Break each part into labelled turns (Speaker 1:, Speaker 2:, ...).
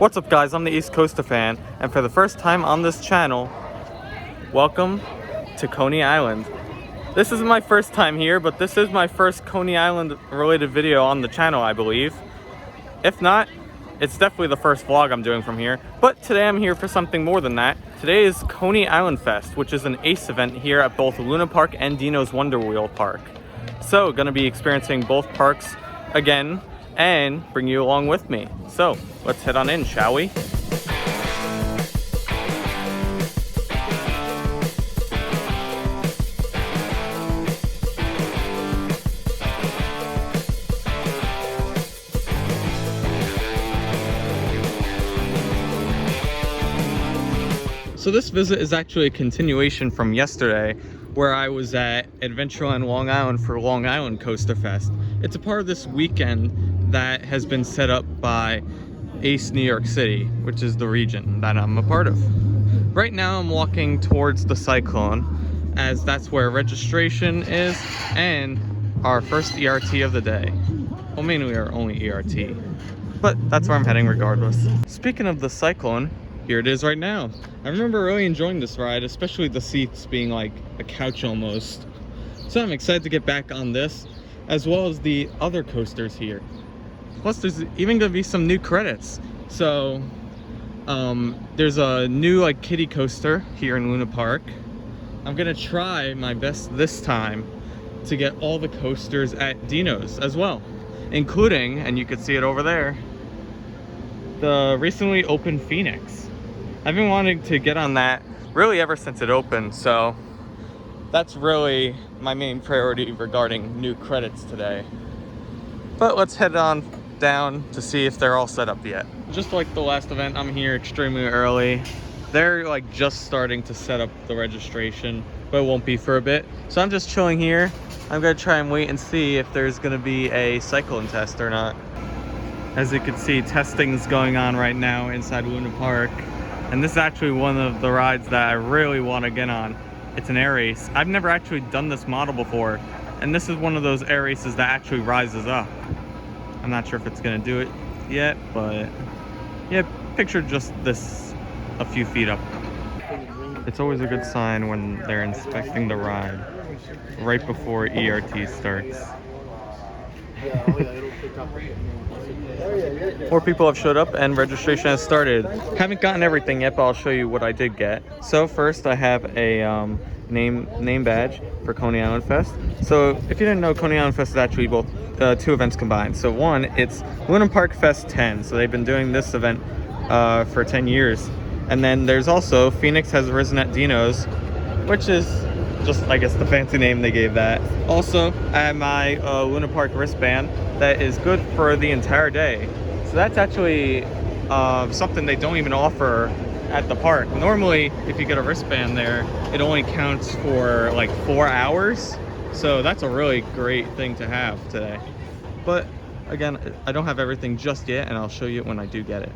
Speaker 1: What's up guys, I'm the East Coaster fan, and for the first time on this channel, welcome to Coney Island. This isn't my first time here, but this is my first Coney Island related video on the channel, I believe. If not, it's definitely the first vlog I'm doing from here, but today I'm here for something more than that. Today is Coney Island Fest, which is an ACE event here at both Luna Park and Deno's Wonder Wheel Park. So, gonna be experiencing both parks again, and bring you along with me. So let's head on in, shall we? So this visit is actually a continuation from yesterday, where I was at Adventureland Long Island for Long Island Coasterfest. It's a part of this weekend that has been set up by ACE New York City, which is the region that I'm a part of. Right now I'm walking towards the Cyclone, as that's where registration is and our first ERT of the day. Well, mainly our only ERT, but that's where I'm heading regardless. Speaking of the Cyclone, here it is right now. I remember really enjoying this ride, especially the seats being like a couch almost. So I'm excited to get back on this, as well as the other coasters here. Plus there's even gonna be some new credits. So there's a new like kiddie coaster here in Luna Park. I'm gonna try my best this time to get all the coasters at Deno's as well, including, and you can see it over there, the recently opened Phoenix. I've been wanting to get on that really ever since it opened, so that's really my main priority regarding new credits today. But let's head on down to see if they're all set up yet. Just like the last event, I'm here extremely early. They're like just starting to set up the registration, but it won't be for a bit. So I'm just chilling here. I'm gonna try and wait and see if there's gonna be a cyclone test or not. As you can see, testing's going on right now inside Luna Park. And this is actually one of the rides that I really want to get on. It's an air race. I've never actually done this model before, and this is one of those air races that actually rises up. I'm not sure if it's gonna do it yet, but yeah, picture just this a few feet up. It's always a good sign when they're inspecting the ride right before ERT starts. More people have showed up and registration has started. Haven't gotten everything yet, but I'll show you what I did get. So first I have a name badge for Coney Island Fest. So if you didn't know, Coney Island Fest is actually both two events combined. So one, it's Luna Park Fest 10. So they've been doing this event for 10 years. And then there's also Phoenix Has Risen at Deno's, which is just, I guess, the fancy name they gave that. Also, I have my Luna Park wristband that is good for the entire day. So that's actually something they don't even offer at the park. Normally, if you get a wristband there, it only counts for like 4 hours. So that's a really great thing to have today. But again, I don't have everything just yet, and I'll show you when I do get it.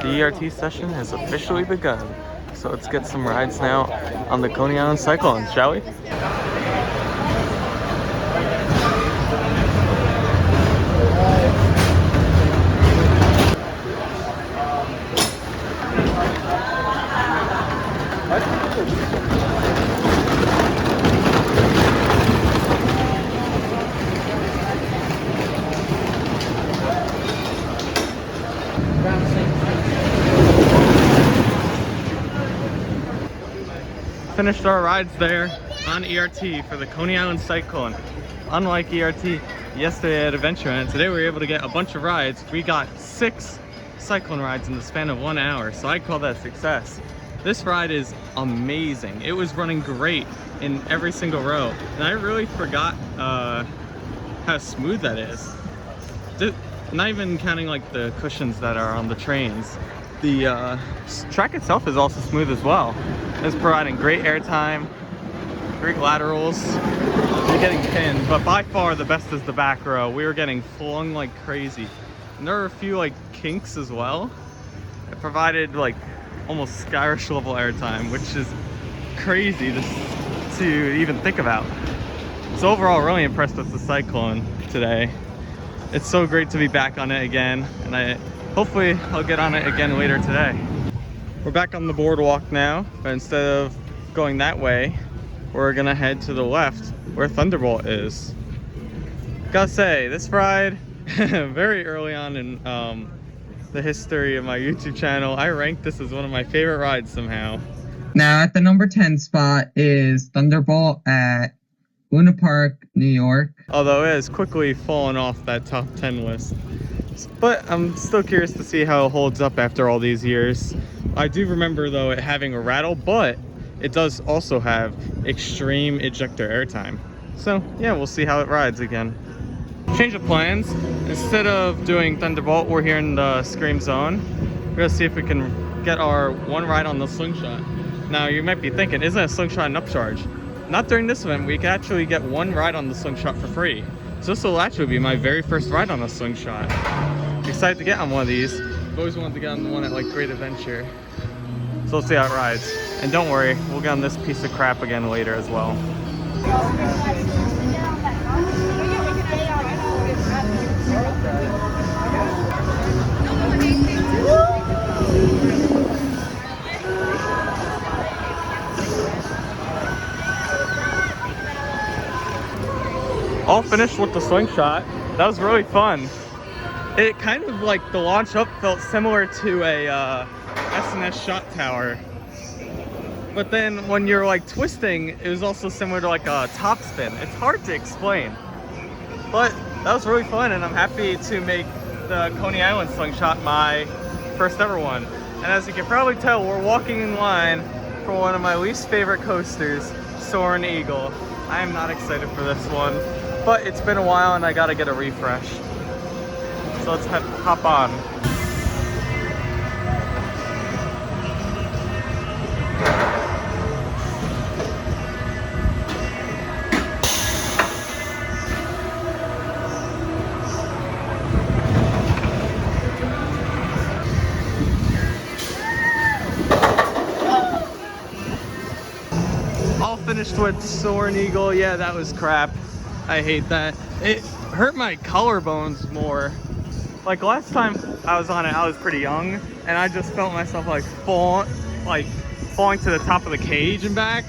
Speaker 1: The ERT session has officially begun. So let's get some rides now on the Coney Island Cyclone, shall we? Finished our rides there on ERT for the Coney Island Cyclone. unlike ERT yesterday at Adventureland, today we were able to get a bunch of rides. We got 6 cyclone rides in the span of 1 hour, so I call that a success. This ride is amazing. It was running great in every single row, and I really forgot how smooth that is. Not even counting like the cushions that are on the trains. The track itself is also smooth as well. It's providing great airtime, great laterals. You're getting pinned, but by far the best is the back row. We were getting flung like crazy. And there were a few like kinks as well. It provided like almost skyrish level airtime, which is crazy to even think about. So overall, really impressed with the Cyclone today. It's so great to be back on it again, and hopefully I'll get on it again later today. We're back on the boardwalk now, but instead of going that way, we're gonna head to the left where Thunderbolt is. Gotta say, this ride, very early on in the history of my YouTube channel, I ranked this as one of my favorite rides somehow.
Speaker 2: Now at the number 10 spot is Thunderbolt at Luna Park, New York.
Speaker 1: Although it has quickly fallen off that top 10 list. But I'm still curious to see how it holds up after all these years. I do remember though it having a rattle, but it does also have extreme ejector airtime. So yeah, we'll see how it rides again. Change of plans. Instead of doing Thunderbolt, we're here in the Scream Zone. We're gonna see if we can get our one ride on the Slingshot. Now you might be thinking, isn't a Slingshot an upcharge? Not during this event. We can actually get one ride on the Slingshot for free. So this will actually be my very first ride on a Slingshot. Excited to get on one of these. I've always wanted to get on the one at like Great Adventure. So let's see how it rides. And don't worry, we'll get on this piece of crap again later as well. All finished with the Slingshot. That was really fun. It kind of like the launch up felt similar to a S&S shot tower. But then when you're like twisting, it was also similar to like a top spin. It's hard to explain. But that was really fun, and I'm happy to make the Coney Island Slingshot my first ever one. And as you can probably tell, we're walking in line for one of my least favorite coasters, Soaring Eagle. I am not excited for this one, but it's been a while and I gotta get a refresh. So let's hop on. All finished with Soaring Eagle. Yeah, that was crap. I hate that. It hurt my collarbones more. Like last time I was on it, I was pretty young, and I just felt myself like falling to the top of the cage and back.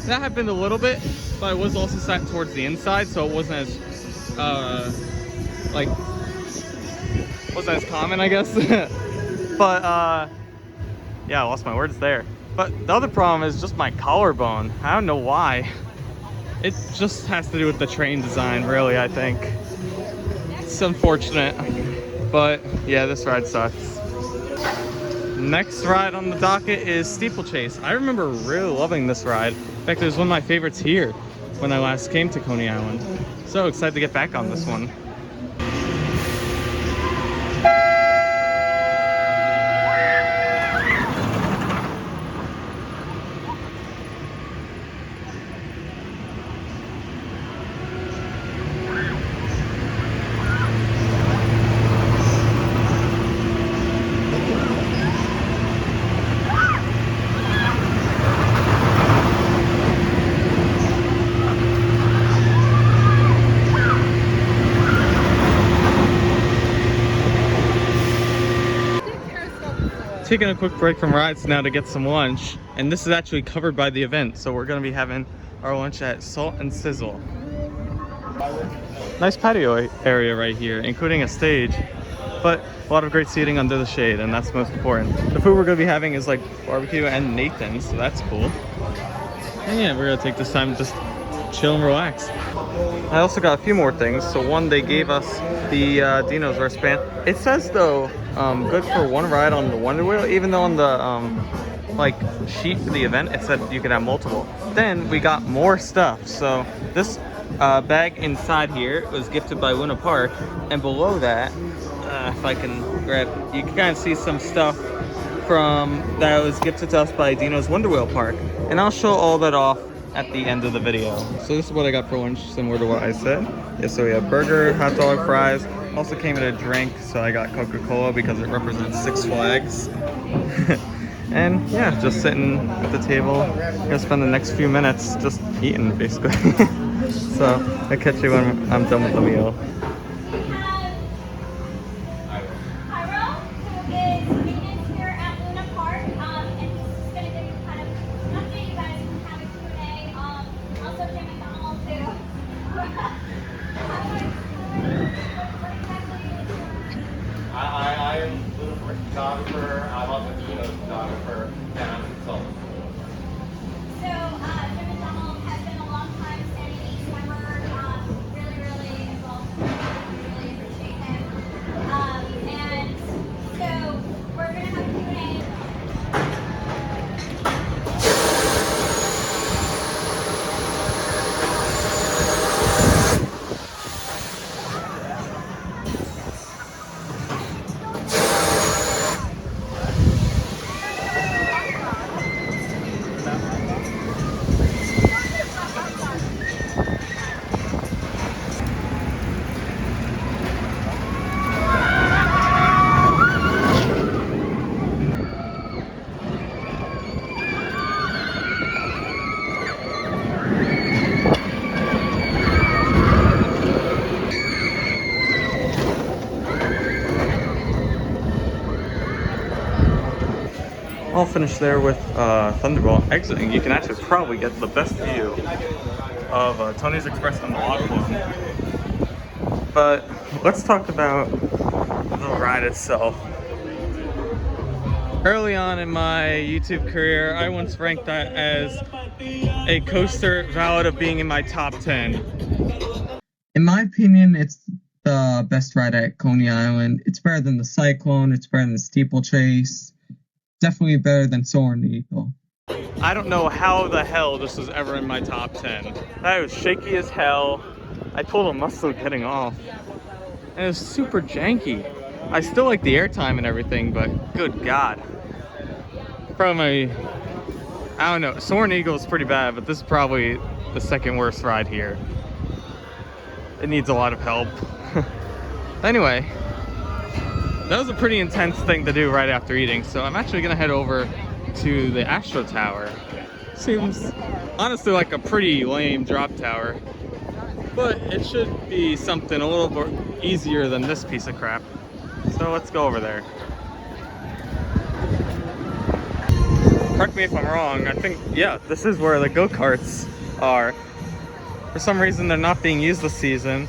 Speaker 1: That happened a little bit, but I was also sat towards the inside, so it wasn't as wasn't as common, I guess. But yeah, I lost my words there. But the other problem is just my collarbone. I don't know why. It just has to do with the train design, really, I think. It's unfortunate. But yeah, this ride sucks. Next ride on the docket is Steeplechase. I remember really loving this ride. In fact, it was one of my favorites here when I last came to Coney Island. So excited to get back on this one. Taking a quick break from rides now to get some lunch, and this is actually covered by the event, so we're going to be having our lunch at Salt and Sizzle. Nice patio area right here, including a stage, but a lot of great seating under the shade, and that's most important. The food we're going to be having is like barbecue and Nathan's, so that's cool. And yeah, we're going to take this time just chill and relax. I also got a few more things. So one, they gave us the Deno's wristband. It says though, good for one ride on the Wonder Wheel, even though on the like sheet for the event it said you could have multiple. Then we got more stuff. So this bag inside here was gifted by Luna Park, and below that, if I can grab, you can kind of see some stuff from that was gifted to us by Deno's Wonder Wheel Park, and I'll show all that off at the end of the video. So this is what I got for lunch, similar to what I said. Yeah, so we have burger, hot dog, fries. Also came in a drink, so I got Coca-Cola because it represents Six Flags. And yeah, just sitting at the table. Gonna spend the next few minutes just eating, basically. So I'll catch you when I'm done with the meal.
Speaker 3: I'm the photographer, I'm also Deno's photographer, and I'm a consultant.
Speaker 4: So, Jim McDonald has been a long time standing East member, really involved, really appreciate him. And so, we're going to have a Q&A.
Speaker 1: I'll finish there with Thunderbolt exiting. You can actually probably get the best view of Tony's Express and the log flume. But let's talk about the ride itself. Early on in my YouTube career, I once ranked that as a coaster valid of being in my top 10.
Speaker 2: In my opinion, it's the best ride at Coney Island. It's better than the Cyclone. It's better than the Steeplechase. Definitely better than Soaring Eagle.
Speaker 1: I don't know how the hell this was ever in my top 10. That was shaky as hell. I pulled a muscle getting off. And it was super janky. I still like the airtime and everything, but good God. Probably, I don't know, Soaring Eagle is pretty bad, but this is probably the second worst ride here. It needs a lot of help. Anyway, that was a pretty intense thing to do right after eating, so I'm actually gonna head over to the Astro Tower. Seems honestly like a pretty lame drop tower, but it should be something a little more easier than this piece of crap. So let's go over there. Correct me if I'm wrong, I think, yeah, this is where the go-karts are. For some reason they're not being used this season.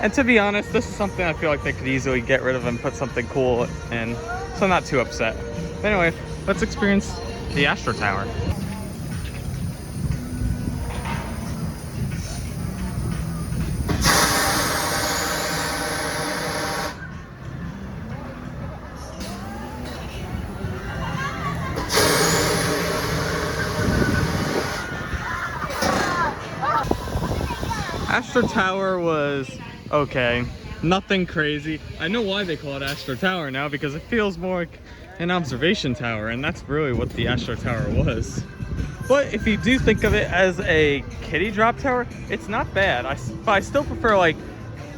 Speaker 1: And to be honest, this is something I feel like they could easily get rid of and put something cool in, so I'm not too upset. But anyway, let's experience the Astro Tower. Astro Tower was okay, nothing crazy. I know why they call it Astro Tower now, because it feels more like an observation tower, and that's really what the Astro Tower was. But if you do think of it as a kiddie drop tower, it's not bad. But I still prefer like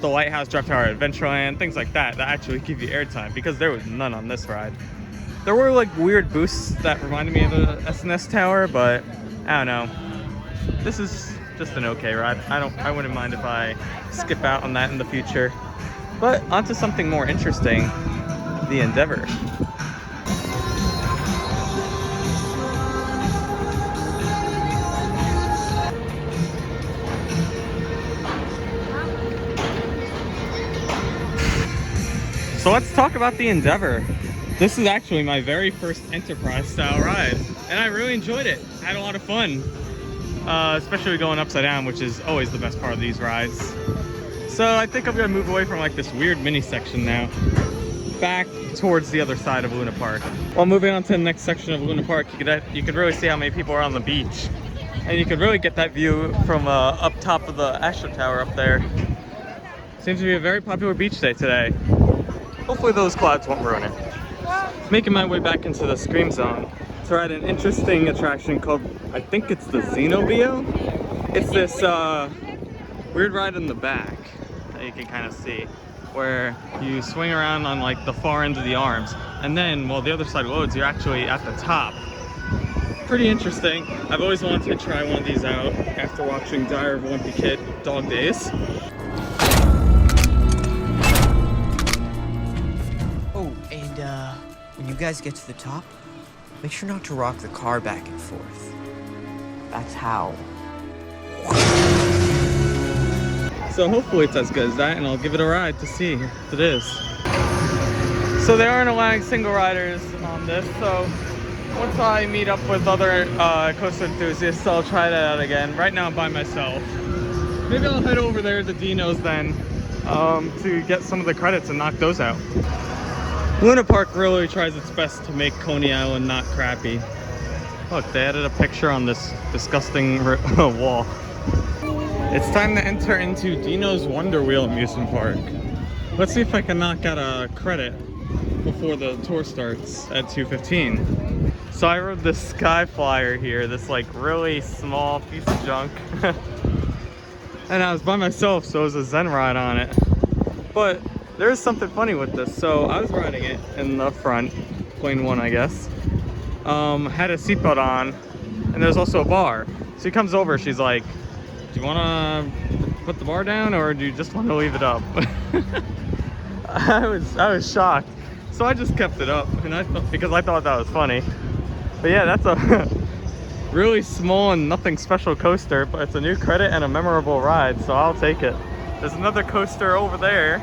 Speaker 1: the Lighthouse Drop Tower at Adventureland, things like that actually give you airtime, because there was none on this ride. There were like weird boosts that reminded me of the SNS Tower, but I don't know. This is just an okay ride. I wouldn't mind if I skip out on that in the future. But onto something more interesting, the Endeavor. So let's talk about the Endeavor. This is actually my very first Enterprise style ride, and I really enjoyed it. I had a lot of fun. especially going upside down, which is always the best part of these rides. So I think I'm gonna move away from like this weird mini section now, back towards the other side of Luna Park. While moving on to the next section of Luna Park, you could really see how many people are on the beach. And you could really get that view from up top of the Astro Tower up there. Seems to be a very popular beach day today. Hopefully those clouds won't ruin it. Making my way back into the Scream Zone to ride an interesting attraction called, I think it's the Xenobio. It's this weird ride in the back that you can kind of see, where you swing around on like the far end of the arms, and then while the other side loads, you're actually at the top. Pretty interesting. I've always wanted to try one of these out after watching Diary of a Wimpy Kid Dog Days.
Speaker 5: Oh, and when you guys get to the top, make sure not to rock the car back and forth. That's how.
Speaker 1: So hopefully it's as good as that, and I'll give it a ride to see if it is. So they aren't allowing single riders on this, so once I meet up with other coaster enthusiasts, I'll try that out again. Right now I'm by myself. Maybe I'll head over there to Deno's then to get some of the credits and knock those out. Luna Park really tries its best to make Coney Island not crappy. Look, they added a picture on this disgusting wall. It's time to enter into Deno's Wonder Wheel amusement park. Let's see if I can knock out a credit before the tour starts at 2:15. So I rode this Sky Flyer here, this like really small piece of junk. And I was by myself, so it was a zen ride on it. But there's something funny with this. So I was riding it in the front, plane one I guess. Had a seatbelt on, and there's also a bar. So he comes over, she's like, do you want to put the bar down, or do you just want to leave it up? I was shocked. So I just kept it up, and because I thought that was funny. But yeah, that's a really small and nothing special coaster, but it's a new credit and a memorable ride, so I'll take it. There's another coaster over there,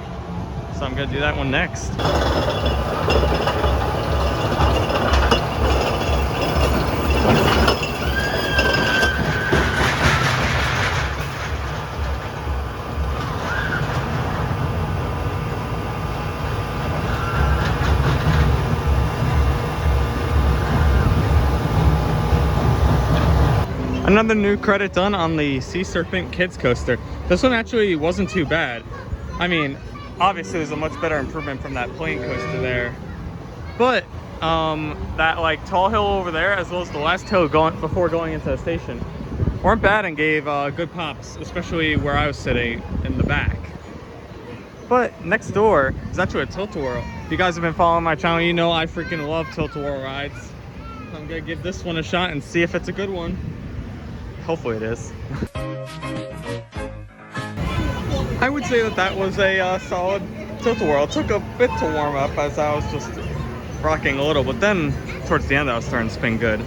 Speaker 1: so I'm gonna do that one next. Another new credit done on the Sea Serpent Kids Coaster. This one actually wasn't too bad. I mean, obviously it was a much better improvement from that plane coaster there. But that like tall hill over there, as well as the last hill before going into the station, weren't bad and gave good pops, especially where I was sitting in the back. But next door is actually a tilt-a-whirl. If you guys have been following my channel, you know I freaking love tilt-a-whirl rides. I'm gonna give this one a shot and see if it's a good one. Hopefully it is. I would say that was a solid tilt-a-whirl. It took a bit to warm up as I was just rocking a little, but then towards the end I was starting to spin good.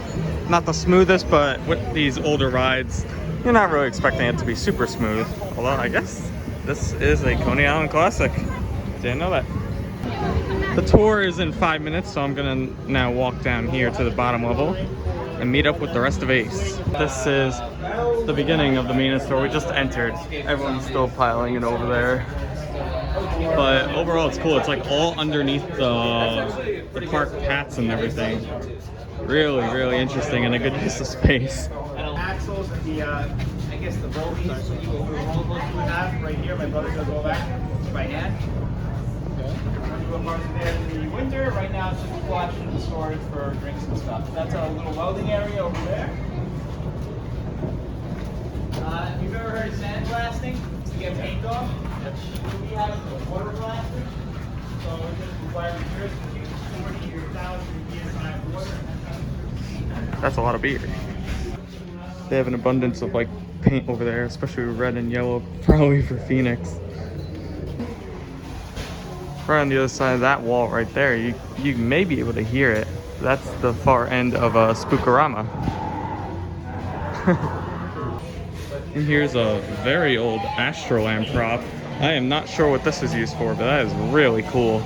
Speaker 1: Not the smoothest, but with these older rides, you're not really expecting it to be super smooth. Although I guess this is a Coney Island classic. Didn't know that. The tour is in 5 minutes, so I'm gonna now walk down here to the bottom level and meet up with the rest of Ace. This is the beginning of the main store. We just entered. Everyone's still piling it over there. But overall it's cool. It's like all underneath the park paths and everything. Really, really interesting and a good use of space.
Speaker 3: Axles and the, I guess the rollies, when you go through all of those 2.5 right here, my brother does all that by hand. There in the winter, right now it's just watching the storage for drinks and stuff. That's a little welding area over there. If you've ever heard of sandblasting to get paint off, we have water blasters. So it just requires years to use 40 or 1,000 psi of water.
Speaker 1: That's a lot of beer. They have an abundance of like paint over there, especially red and yellow, probably for Phoenix. Right on the other side of that wall right there, you may be able to hear it. That's the far end of a Spookorama. And here's a very old Astroland prop. I am not sure what this is used for, but that is really cool.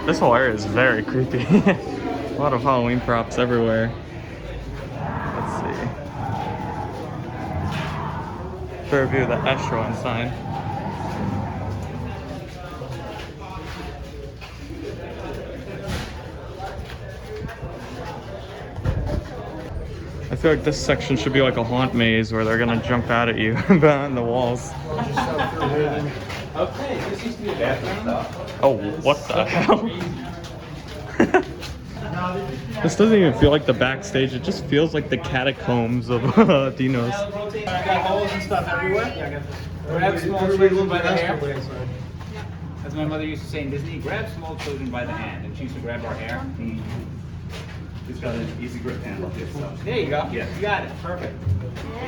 Speaker 1: This whole area is very creepy. A lot of Halloween props everywhere. Let's see. for a view of the Echelon sign. I feel like this section should be like a haunt maze where they're gonna jump out at you behind the walls.
Speaker 3: Okay, this used to be a bathroom.
Speaker 1: Oh, what the hell? This doesn't even feel like the backstage, it just feels like the catacombs of Deno's.
Speaker 3: I got holes and stuff everywhere. Grab small children by the hair. As my mother used to say in Disney, grab small children by the hand. And she used to grab our hair.
Speaker 6: It's got an easy grip handle here, so.
Speaker 3: There you go.
Speaker 6: Yeah.
Speaker 3: You got it. Perfect.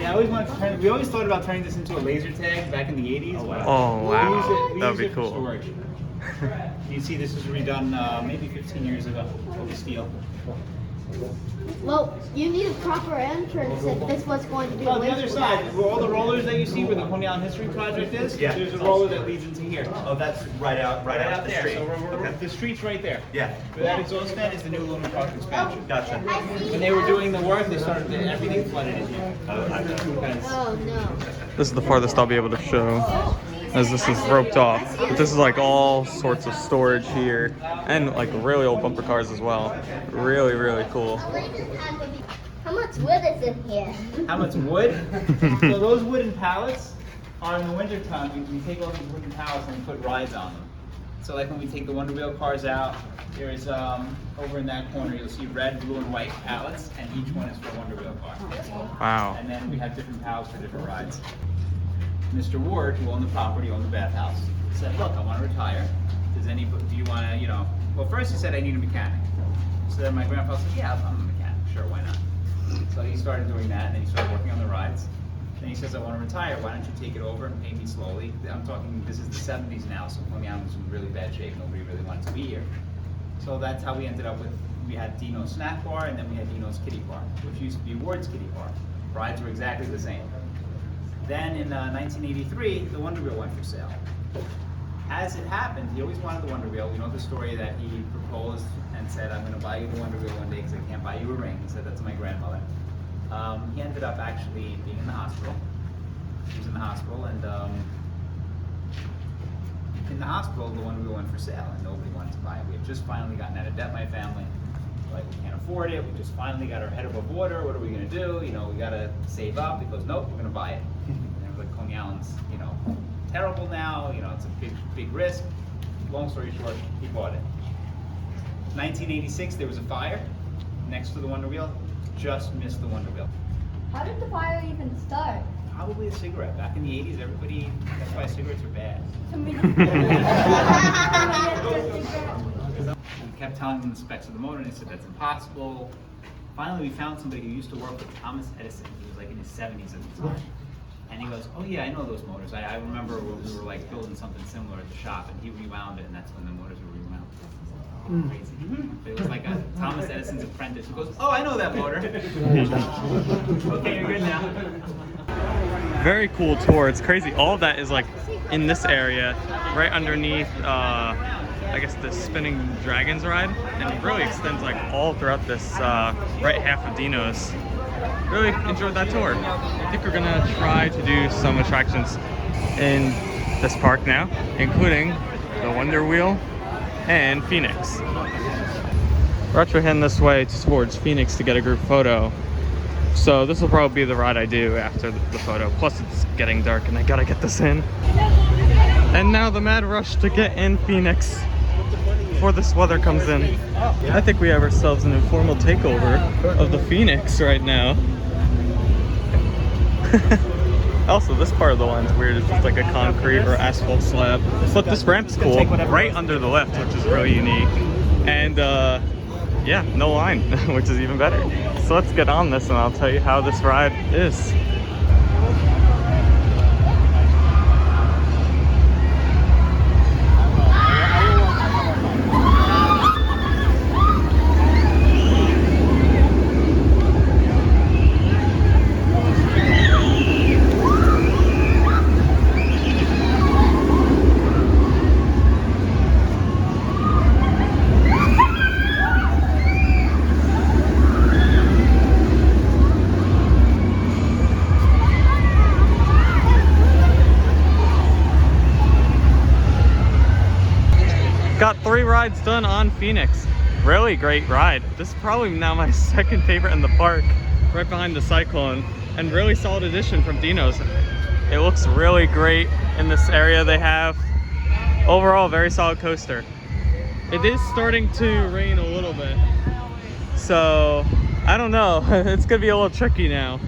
Speaker 3: Yeah, I always wanted to turn. We always thought about turning this into a laser tag back in the 80s.
Speaker 6: Oh, wow.
Speaker 1: Oh wow,
Speaker 3: We
Speaker 1: that'd
Speaker 3: use
Speaker 1: be
Speaker 3: it for
Speaker 1: cool.
Speaker 3: storage. You see, this was redone maybe 15 years ago over steel.
Speaker 7: Well, you need a proper entrance if this was going to be
Speaker 3: On
Speaker 7: a
Speaker 3: the other
Speaker 7: laser
Speaker 3: side,
Speaker 7: tag.
Speaker 3: where all the rollers that you see where the Coney Island History Project is,
Speaker 6: Yeah.
Speaker 3: there's a roller that leads into here.
Speaker 6: Oh, that's right out
Speaker 3: Right
Speaker 6: the
Speaker 3: there.
Speaker 6: street.
Speaker 3: So
Speaker 6: Okay.
Speaker 3: the street's right there.
Speaker 6: Yeah.
Speaker 3: Where that exhaust fan is the new Luna Park expansion.
Speaker 6: Gotcha.
Speaker 3: When they were doing the work, they started everything flooded in here. Because
Speaker 7: Oh no.
Speaker 1: This is the farthest I'll be able to show, as this is roped off. But this is like all sorts of storage here, and like really old bumper cars as well. Really, really cool.
Speaker 7: How much wood is in here?
Speaker 3: how much wood? So those wooden pallets are in the wintertime. We take all these wooden pallets and we put rides on them. So like when we take the Wonder Wheel cars out, there's over in that corner you'll see red, blue, and white pallets, and each one is for a Wonder Wheel car.
Speaker 1: Wow.
Speaker 3: And then we have different pallets for different rides. Mr. Ward, who owned the property, owned the bathhouse, said, look, I want to retire. Do you want to, well, first he said, I need a mechanic. So then my grandpa said, yeah, I'm a mechanic. Sure, why not? So he started doing that, and then he started working on the rides. Then he says, I want to retire. Why don't you take it over and pay me slowly? I'm talking, this is the 70s now, so Coney Island was in really bad shape. Nobody really wanted to be here. So that's how we ended up with, we had Deno's snack bar, and then we had Deno's kitty bar, which used to be Ward's kitty bar. Rides were exactly the same. Then in 1983, the Wonder Wheel went for sale. As it happened, he always wanted the Wonder Wheel. We know the story that he proposed and said, I'm going to buy you the Wonder Wheel one day because I can't buy you a ring. He said that to my grandmother. He ended up actually being in the hospital. He was in the hospital, and in the hospital, the Wonder Wheel went for sale, and nobody wanted to buy it. We had just finally gotten out of debt, my family. Like, we can't afford it. We just finally got our head above water. What are we going to do? We got to save up. He goes, nope, we're going to buy it. And like, Coney Island's, terrible now. It's a big risk. Long story short, he bought it. 1986, there was a fire next to the Wonder Wheel. Just missed the Wonder Wheel.
Speaker 7: How did the fire even start?
Speaker 3: Probably a cigarette. Back in the 80s, that's why cigarettes are bad. We kept telling them the specs of the motor, and they said that's impossible. Finally, we found somebody who used to work with Thomas Edison. He was like in his 70s at the time. And he goes, oh yeah, I know those motors. I remember when we were like building something similar at the shop, and he rewound it, and that's when the motors were rewound. Crazy. It was like a Thomas Edison's apprentice who goes, oh, I know that motor. Okay, you're good now.
Speaker 1: Very cool tour. It's crazy. All of that is like in this area, right underneath, I guess the Spinning Dragons ride, and it really extends like all throughout this right half of Deno's. Really enjoyed that tour. I think we're gonna try to do some attractions in this park now, including the Wonder Wheel and Phoenix. We're actually heading this way towards Phoenix to get a group photo. So this will probably be the ride I do after the photo. Plus it's getting dark and I gotta get this in. And now the mad rush to get in Phoenix before this weather comes in. I think we have ourselves an informal takeover of the Phoenix right now. Also, this part of the line's weird. It's just like a concrete or asphalt slab. But this ramp's cool, right under the lift, which is really unique. And yeah, no line, which is even better. So let's get on this and I'll tell you how this ride is. Got 3 rides done on Phoenix. Really great ride. This is probably now my second favorite in the park, right behind the Cyclone, and really solid addition from Deno's. It looks really great in this area they have. Overall, very solid coaster. It is starting to rain a little bit, so I don't know. It's gonna be a little tricky now.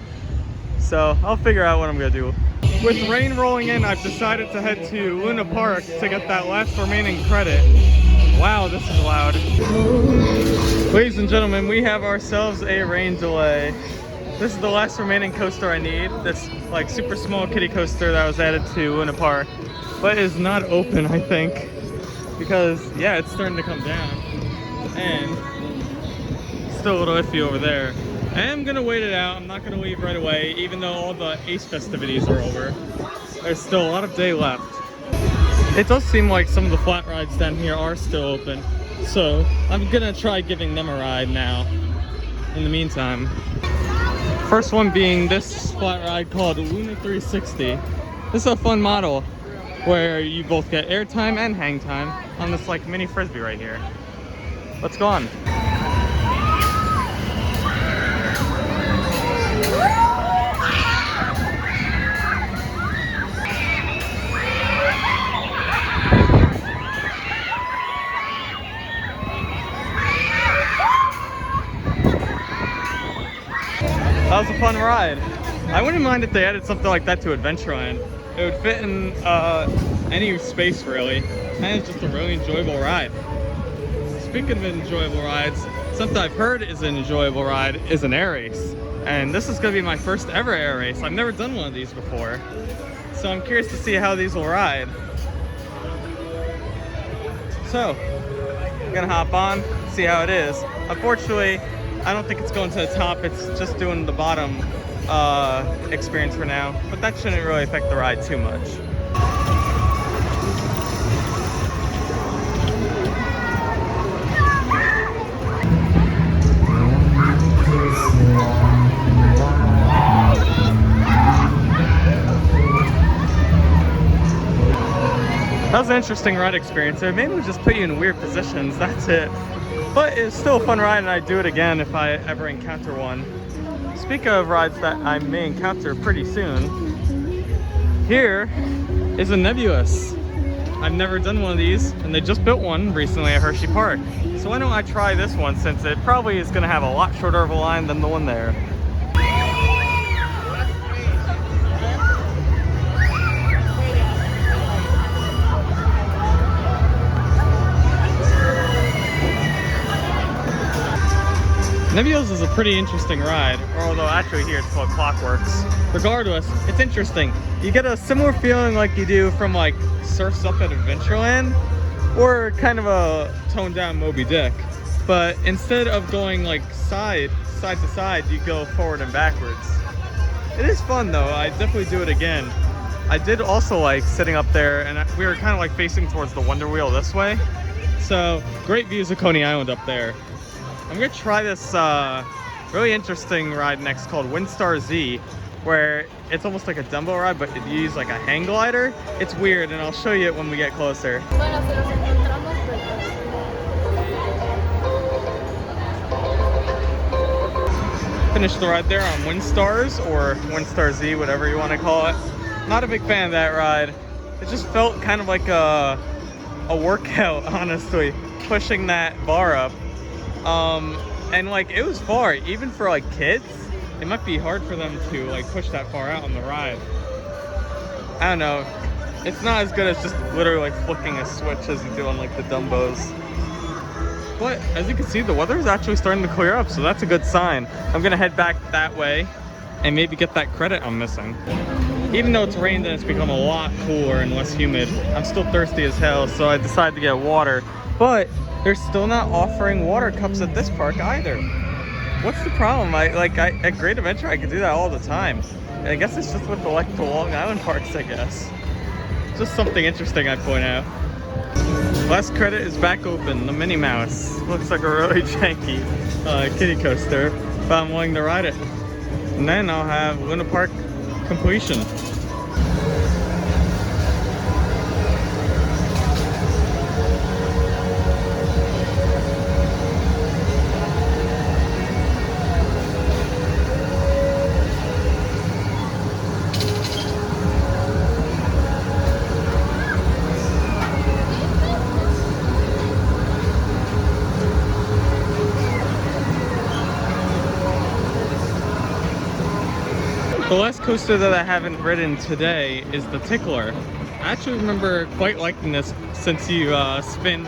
Speaker 1: So I'll figure out what I'm gonna do. With rain rolling in, I've decided to head to Luna Park to get that last remaining credit. Wow, this is loud. Ladies and gentlemen, we have ourselves a rain delay. This is the last remaining coaster I need. This like super small kiddie coaster that was added to Luna Park, but is not open, I think, because yeah, it's starting to come down and still a little iffy over there. I am gonna wait it out. I'm not gonna leave right away, even though all the Ace festivities are over. There's still a lot of day left. It does seem like some of the flat rides down here are still open, so I'm gonna try giving them a ride now in the meantime. First one being this flat ride called Luna 360. This is a fun model where you both get airtime and hang time on this like mini frisbee right here. Let's go on. That was a fun ride. I wouldn't mind if they added something like that to Adventureland. It would fit in any space really, and it's just a really enjoyable ride. Speaking of enjoyable rides, something I've heard is an enjoyable ride is an air race. And this is gonna be my first ever air race. I've never done one of these before. So I'm curious to see how these will ride. So, I'm gonna hop on, see how it is. Unfortunately, I don't think it's going to the top. It's just doing the bottom experience for now, but that shouldn't really affect the ride too much. That was an interesting ride experience. It mainly just put you in weird positions, that's it. But it's still a fun ride, and I'd do it again if I ever encounter one. Speaking of rides that I may encounter pretty soon, here is a Nebulous. I've never done one of these, and they just built one recently at Hershey Park. So why don't I try this one, since it probably is gonna have a lot shorter of a line than the one there. Nebulous is a pretty interesting ride, although actually here it's called Clockworks. Regardless, it's interesting. You get a similar feeling like you do from like Surf's Up at Adventureland, or kind of a toned down Moby Dick. But instead of going like side to side, you go forward and backwards. It is fun though, I'd definitely do it again. I did also like sitting up there, and we were kind of like facing towards the Wonder Wheel this way. So great views of Coney Island up there. I'm gonna try this really interesting ride next called Windstar Z, where it's almost like a Dumbo ride, but you use like a hang glider. It's weird, and I'll show you it when we get closer. Finished the ride there on Windstars, or Windstar Z, whatever you want to call it. Not a big fan of that ride. It just felt kind of like a workout, honestly, pushing that bar up. And like it was far, even for like kids, it might be hard for them to like push that far out on the ride. I don't know, it's not as good as just literally like flicking a switch as you do on like the Dumbos. But as you can see, the weather is actually starting to clear up, so that's a good sign. I'm gonna head back that way and maybe get that credit I'm missing. Even though it's rained and it's become a lot cooler and less humid, I'm still thirsty as hell, so I decided to get water. But they're still not offering water cups at this park either. What's the problem? At Great Adventure, I could do that all the time. And I guess it's just with the Long Island parks, I guess. Just something interesting I'd point out. Last credit is back open, the Minnie Mouse. Looks like a really janky kiddie coaster, but I'm willing to ride it. And then I'll have Luna Park completion. The last coaster that I haven't ridden today is the Tickler. I actually remember quite liking this since you spin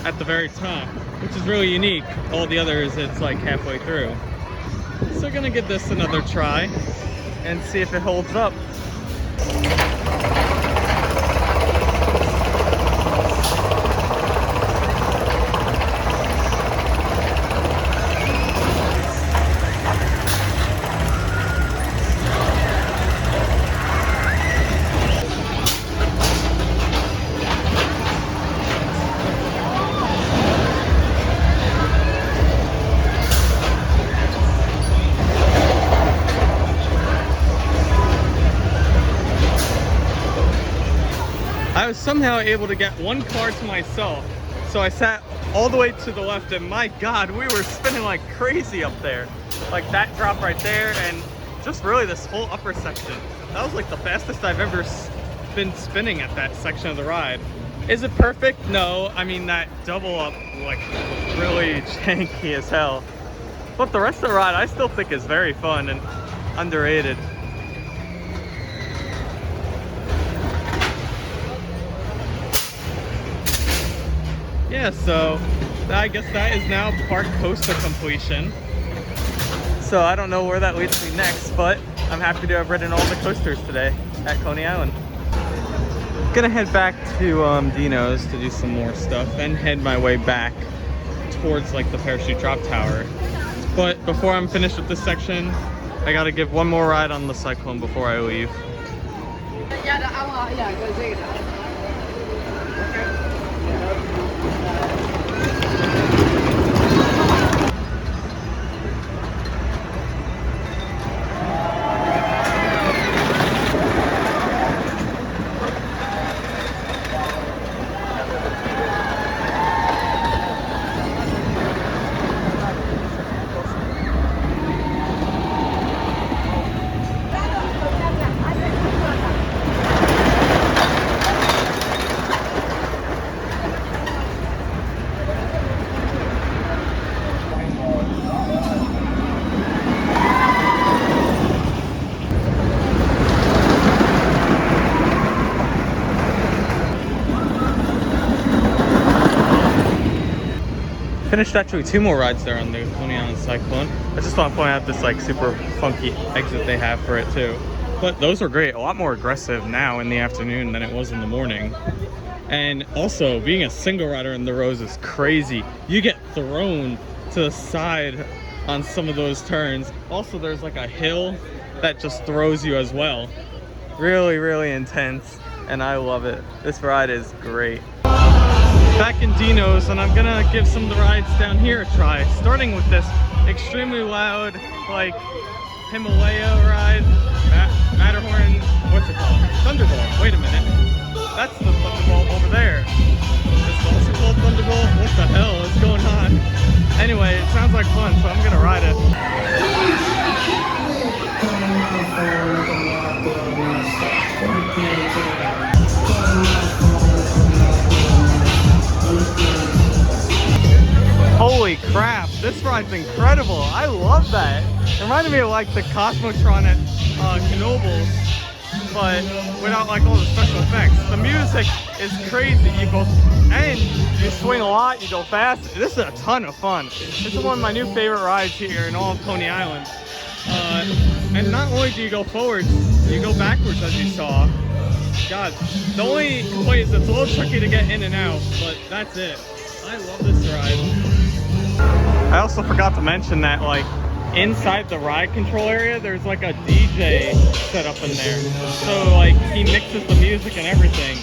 Speaker 1: at the very top, which is really unique. All the others, it's like halfway through. So gonna give this another try and see if it holds up. I was somehow able to get one car to myself, so I sat all the way to the left, and my god, we were spinning like crazy up there. Like that drop right there, and just really this whole upper section. That was like the fastest I've ever been spinning at that section of the ride. Is it perfect? No. I mean, that double up like was really janky as hell. But the rest of the ride I still think is very fun and underrated. Yeah, so I guess that is now park coaster completion. So I don't know where that leads me next, but I'm happy to have ridden all the coasters today at Coney Island. Gonna head back to Deno's to do some more stuff and head my way back towards like the parachute drop tower. But before I'm finished with this section, I gotta give one more ride on the Cyclone before I leave. Finished actually 2 more rides there on the Coney Island Cyclone. I just want to point out this like super funky exit they have for it too. But those are great, a lot more aggressive now in the afternoon than it was in the morning. And also, being a single rider in the Rose is crazy. You get thrown to the side on some of those turns. Also, there's like a hill that just throws you as well. Really, really intense, and I love it. This ride is great. Back in Deno's, and I'm gonna give some of the rides down here a try, starting with this extremely loud like Himalaya ride, Matterhorn, what's it called? Thunderbolt. Wait a minute, that's the Thunderbolt over there. It's also called Thunderbolt. What the hell is going on? Anyway, it sounds like fun, so I'm gonna ride it. Holy crap, this ride's incredible. I love that. It reminded me of like the Cosmotron at Knoebels, but without like all the special effects. The music is crazy. And you swing a lot, you go fast. This is a ton of fun. This is one of my new favorite rides here in all of Coney Island. And not only do you go forwards, you go backwards as you saw. God, the only complaint is it's a little tricky to get in and out, but that's it. I love this ride. I also forgot to mention that like inside the ride control area, there's like a DJ set up in there. So like he mixes the music and everything.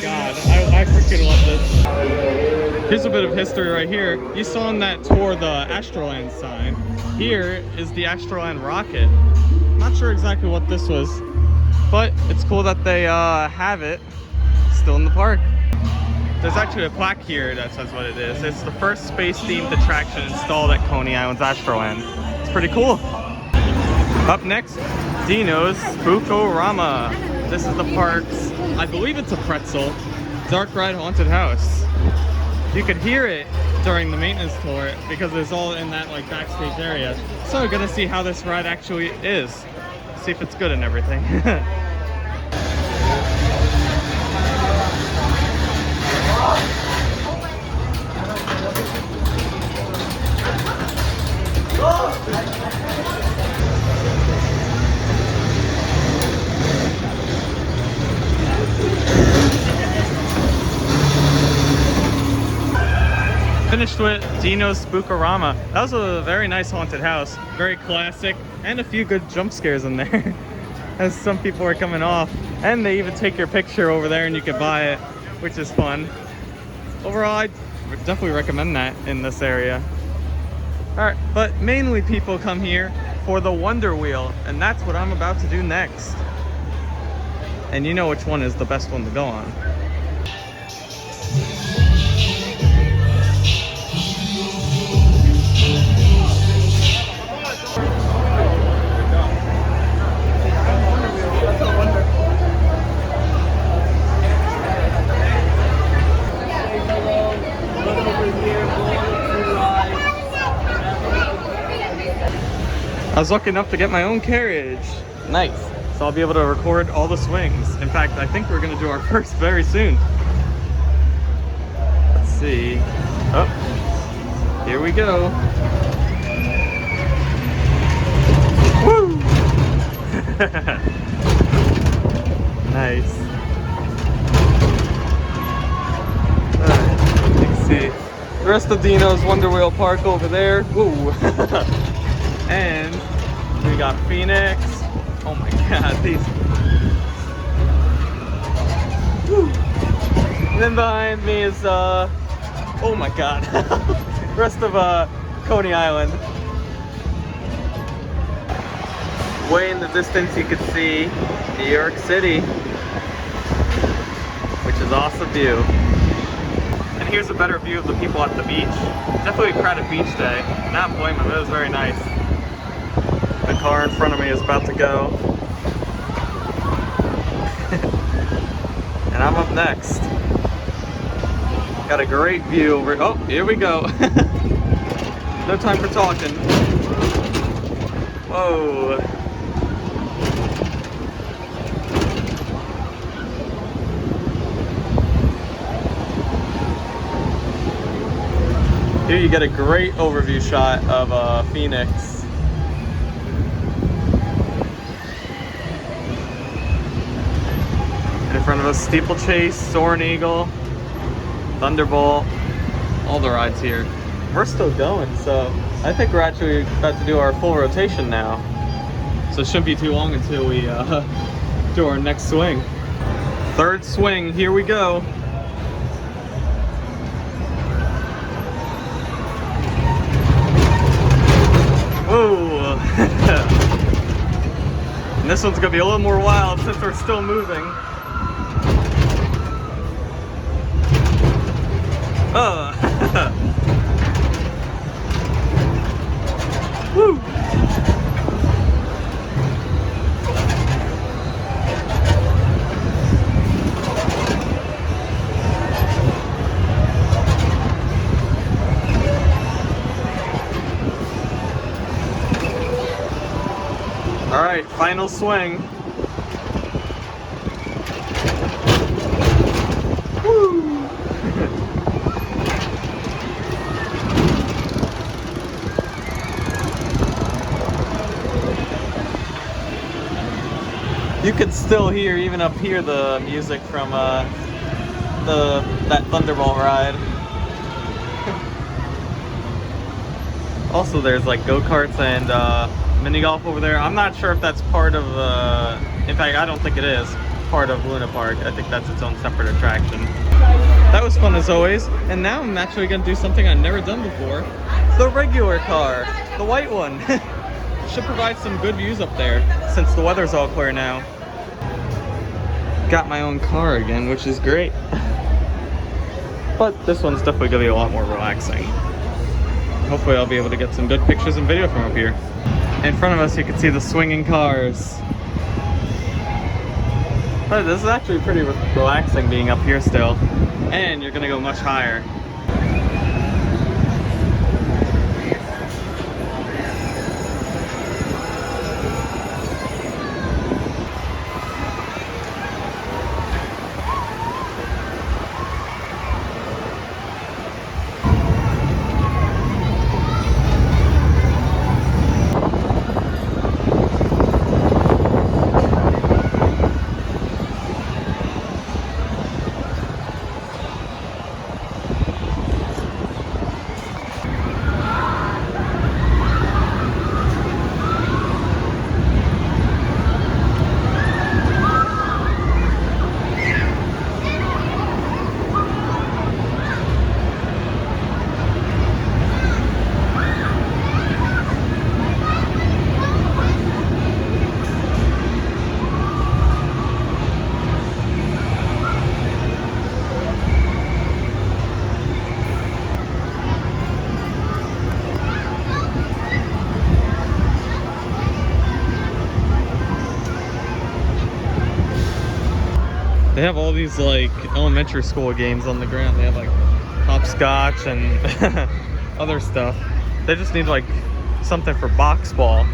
Speaker 1: God, I freaking love this. Here's a bit of history right here. You saw on that tour the Astroland sign. Here is the Astroland rocket. I'm not sure exactly what this was, but it's cool that they have it still in the park. There's actually a plaque here that says what it is. It's the first space-themed attraction installed at Coney Island's Astroland. It's pretty cool. Up next, Deno's Spookorama. This is the park's, I believe it's a pretzel, dark ride haunted house. You could hear it during the maintenance tour because it's all in that like backstage area. So we're gonna see how this ride actually is. see if it's good and everything. Finished with Deno's Spookorama. That was a very nice haunted house, very classic, and a few good jump scares in there. As some people are coming off, and they even take your picture over there and you can buy it, which is fun. Overall, I definitely recommend that in this area. Alright, but mainly people come here for the Wonder Wheel, and that's what I'm about to do next. And you know which one is the best one to go on. I was lucky enough to get my own carriage. Nice. So I'll be able to record all the swings. In fact, I think we're gonna do our first very soon. Let's see. Oh, here we go. Woo! Nice. Alright, you can see the rest of Deno's Wonder Wheel Park over there. Woo! And we got Phoenix. Oh my god, these. Woo. And then behind me is, oh my god, rest of Coney Island. Way in the distance you can see New York City, which is awesome view. And here's a better view of the people at the beach. Definitely a crowded beach day. Not blame them, it was very nice. The car in front of me is about to go. And I'm up next. Got a great view over. Oh, here we go. No time for talking. Whoa. Here you get a great overview shot of Phoenix. In front of us, Steeplechase, Soaring Eagle, Thunderbolt, all the rides here. We're still going, so I think we're actually about to do our full rotation now. So it shouldn't be too long until we do our next swing. Third swing, here we go. Whoa! And this one's gonna be a little more wild since we're still moving. Woo! All right, final swing. Woo! You can still hear, even up here, the music from that Thunderbolt ride. Also, there's like go-karts and mini golf over there. I'm not sure if that's part of, in fact, I don't think it is part of Luna Park. I think that's its own separate attraction. That was fun as always, and now I'm actually gonna do something I've never done before. The regular car, the white one. Should provide some good views up there, since the weather's all clear now. Got my own car again, which is great. But this one's definitely gonna be a lot more relaxing. Hopefully I'll be able to get some good pictures and video from up here. In front of us you can see the swinging cars. But this is actually pretty relaxing being up here still. And you're gonna go much higher. They have all these like elementary school games on the ground. They have like hopscotch and other stuff. They just need like something for box ball,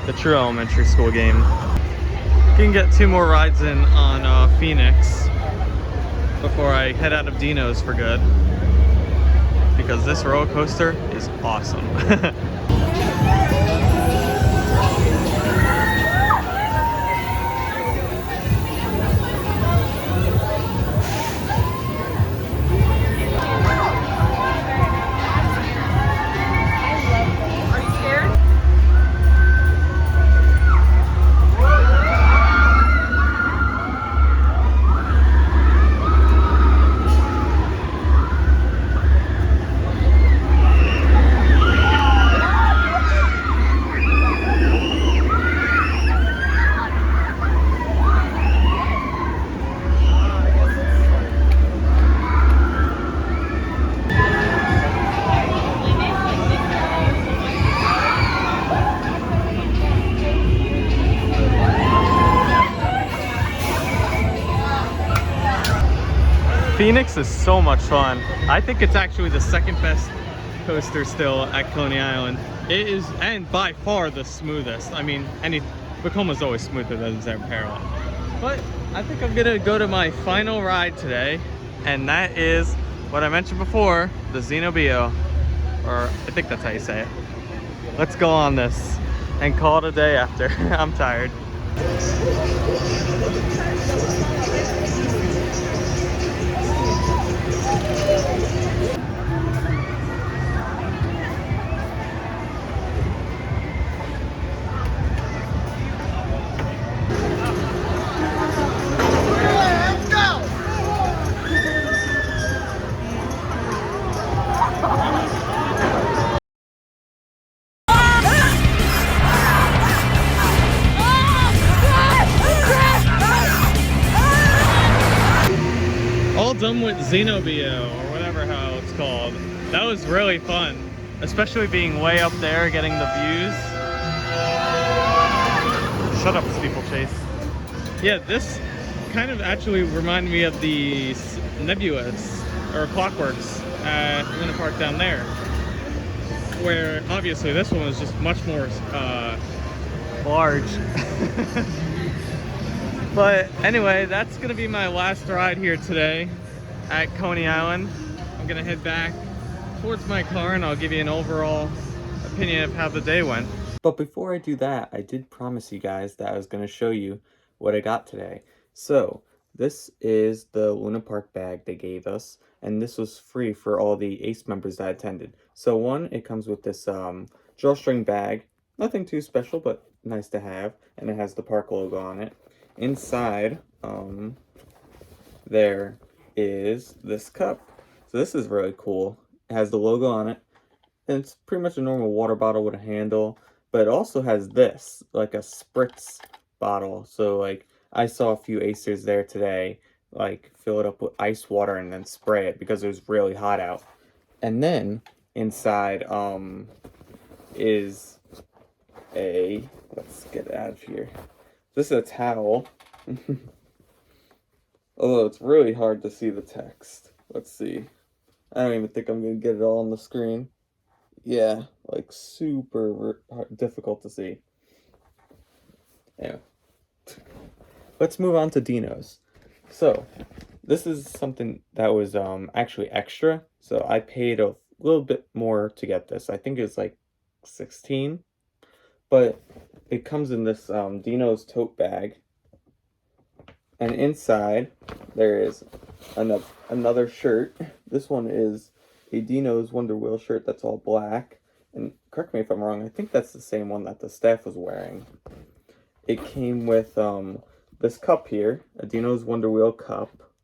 Speaker 1: the true elementary school game. You can get 2 more rides in on Phoenix before I head out of Deno's for good, because this roller coaster is awesome. Phoenix is so much fun. I think it's actually the second best coaster still at Coney Island. It is, and by far the smoothest. I mean, Bacoma's always smoother than Zero Parallel. But I think I'm gonna go to my final ride today, and that is what I mentioned before, the Zenobio, or I think that's how you say it. Let's go on this and call it a day after. I'm tired. All done with Zenobio, or whatever how it's called. That was really fun, especially being way up there, getting the views. Shut up, steeplechase. Yeah, this kind of actually reminded me of the Nebulous, or Clockworks at Luna Park down there, where obviously this one was just much more large. But anyway, that's gonna be my last ride here today at Coney Island. I'm gonna head back towards my car and I'll give you an overall opinion of how the day went. But before I do that, I did promise you guys that I was gonna show you what I got today. So this is the Luna Park bag they gave us, and this was free for all the ACE members that attended. So one, it comes with this drawstring bag, nothing too special, but nice to have, and it has the park logo on it. Inside, there is this cup. So this is really cool. It has the logo on it, and it's pretty much a normal water bottle with a handle, but it also has this, like a spritz bottle. So like, I saw a few acers there today, like fill it up with ice water and then spray it because it was really hot out. And then inside, is a, let's get it out of here. This is a towel. Although it's really hard to see the text. Let's see. I don't even think I'm going to get it all on the screen. Yeah, like super difficult to see. Anyway. Let's move on to Deno's. So, this is something that was actually extra. So I paid a little bit more to get this. I think it's like $16. But it comes in this Deno's tote bag. And inside, there is another shirt. This one is a Deno's Wonder Wheel shirt that's all black. And correct me if I'm wrong, I think that's the same one that the staff was wearing. It came with this cup here, a Deno's Wonder Wheel cup.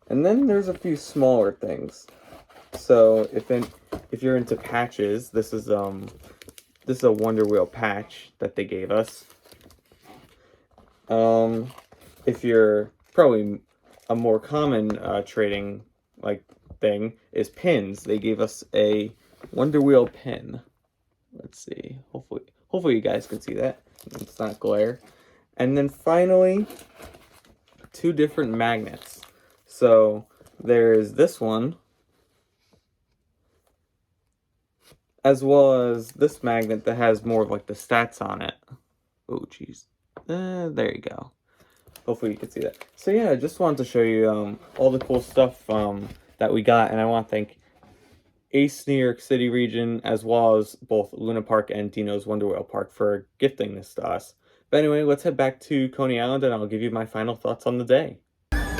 Speaker 1: And then there's a few smaller things. So if you're into patches, this is a Wonder Wheel patch that they gave us. If you're probably a more common trading like thing is pins. They gave us a Wonder Wheel pin. Let's see. Hopefully you guys can see that. It's not glare. And then finally, two different magnets. So there's this one, as well as this magnet that has more of like the stats on it. Oh, jeez. There you go. Hopefully you can see that. So yeah, I just wanted to show you all the cool stuff that we got, and I want to thank Ace New York City region, as well as both Luna Park and Deno's Wonder Wheel Park for gifting this to us. But anyway, let's head back to Coney Island, and I'll give you my final thoughts on the day.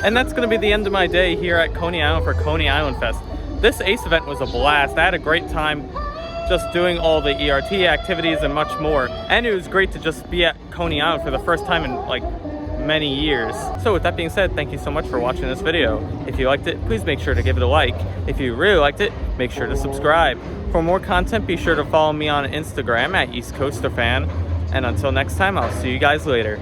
Speaker 1: And that's going to be the end of my day here at Coney Island for Coney Island Fest. This Ace event was a blast. I had a great time just doing all the ERT activities and much more. And it was great to just be at Coney Island for the first time in like many years. So with that being said, thank you so much for watching this video. If you liked it, please make sure to give it a like. If you really liked it, make sure to subscribe. For more content, be sure to follow me on Instagram at East Coaster Fan. And until next time, I'll see you guys later.